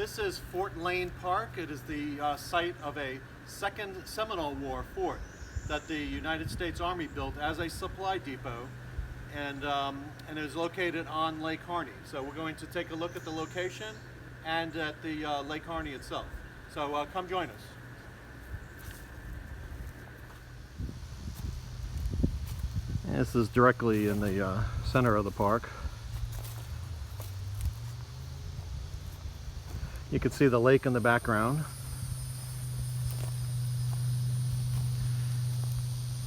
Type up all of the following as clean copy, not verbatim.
This is Fort Lane Park. It is the site of a second Seminole War fort that the United States Army built as a supply depot, and it is located on Lake Harney. So we're going to take a look at the location and at the Lake Harney itself. So come join us. This is directly in the center of the park. You can see the lake in the background.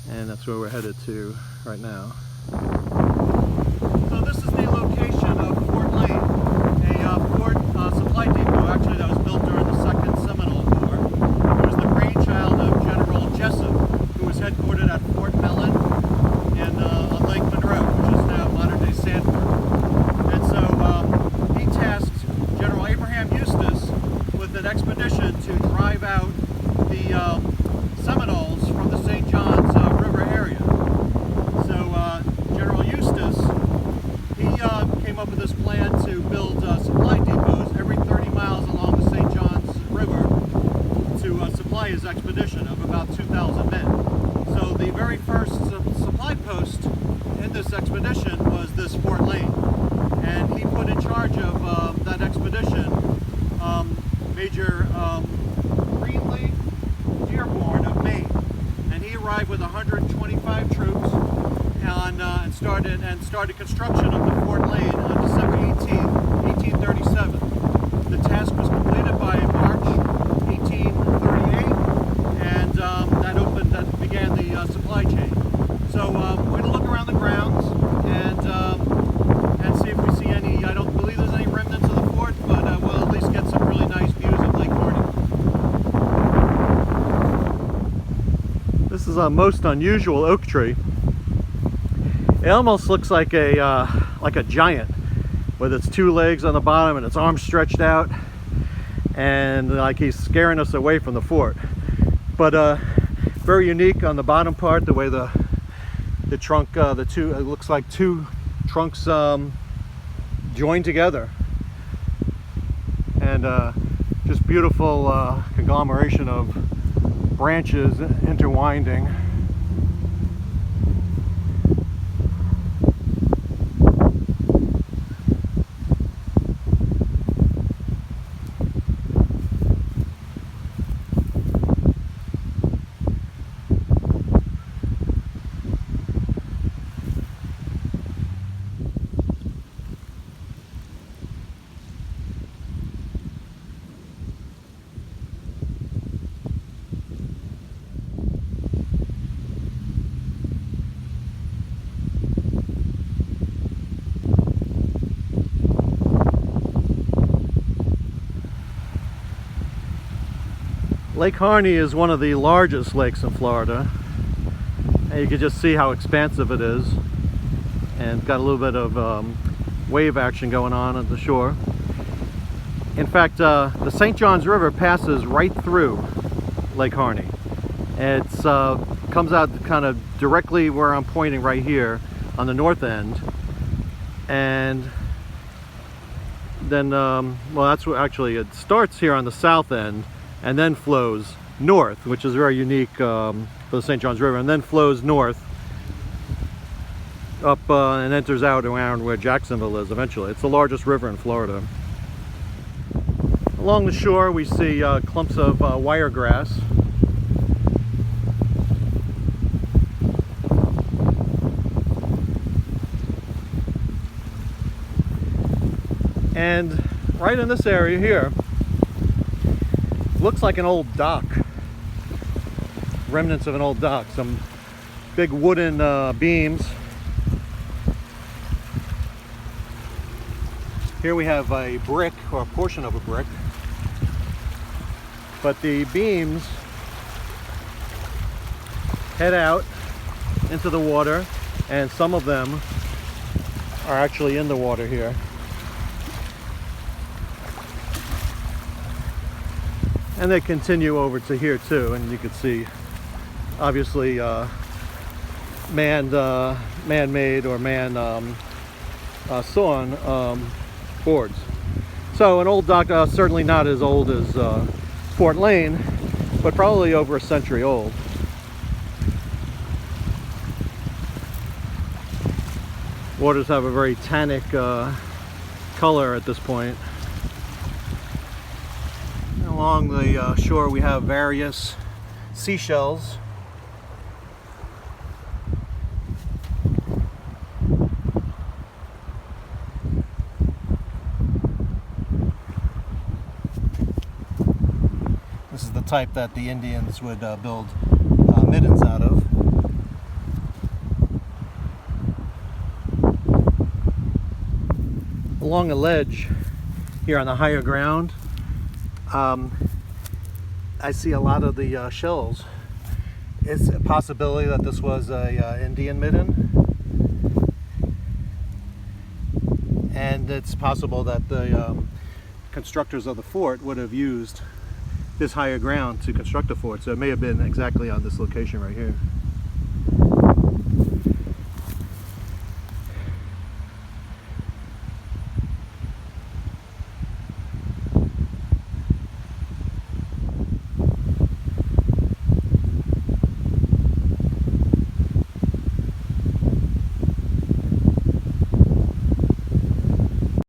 And that's where we're headed to right now. So this is the location of Fort Lane, a fort supply depot actually that was built during the Second Seminole War. It was the brainchild of General Jessup, who was headquartered at Fort Mellon on Lake Monroe, which is now modern-day Sanford. And so he tasked General Abraham Eustis with an expedition to drive out the Seminoles from the St. John's River area. So General Eustis, he came up with this plan to build supply depots every 30 miles along the St. John's River to supply his expedition of about 2,000 men. So the very first supply post in this expedition was this Fort Lane, and he put in charge of that expedition Major Greenlee Dearborn of Maine, and he arrived with 125 troops and started construction of the Fort Lane on December 18, 1837. The task was completed by March 1838, and that began the supply chain. So we're going to look around the grounds and see if we see any. I don't believe there's any remnants of the fort, but we'll at least get some really nice views of Lake Harney. This is a most unusual oak tree. It almost looks like a giant, with its two legs on the bottom and its arms stretched out, and like he's scaring us away from the fort. But very unique on the bottom part, the way the trunk, it looks like two trunks joined together, and just beautiful conglomeration of branches interwinding. Lake Harney is one of the largest lakes in Florida, and you can just see how expansive it is, and got a little bit of wave action going on at the shore. In fact, the St. John's River passes right through Lake Harney. It comes out kind of directly where I'm pointing right here on the north end, and then well, that's where actually it starts here on the south end and then flows north, which is very unique for the St. John's River, and then flows north up and enters out around where Jacksonville is eventually. It's the largest river in Florida. Along the shore we see clumps of wiregrass. And right in this area here looks like an old dock, remnants of an old dock, some big wooden beams. Here we have a brick, or a portion of a brick, but the beams head out into the water, and some of them are actually in the water here. And they continue over to here too, and you can see obviously man-made or man sawn boards. So an old dock, certainly not as old as Fort Lane, but probably over a century old. Waters have a very tannic color at this point. And along the shore we have various seashells. This is the type that the Indians would build middens out of. Along a ledge here on the higher ground, I see a lot of the shells. It's a possibility that this was a Indian midden, and it's possible that the constructors of the fort would have used this higher ground to construct the fort, so it may have been exactly on this location right here.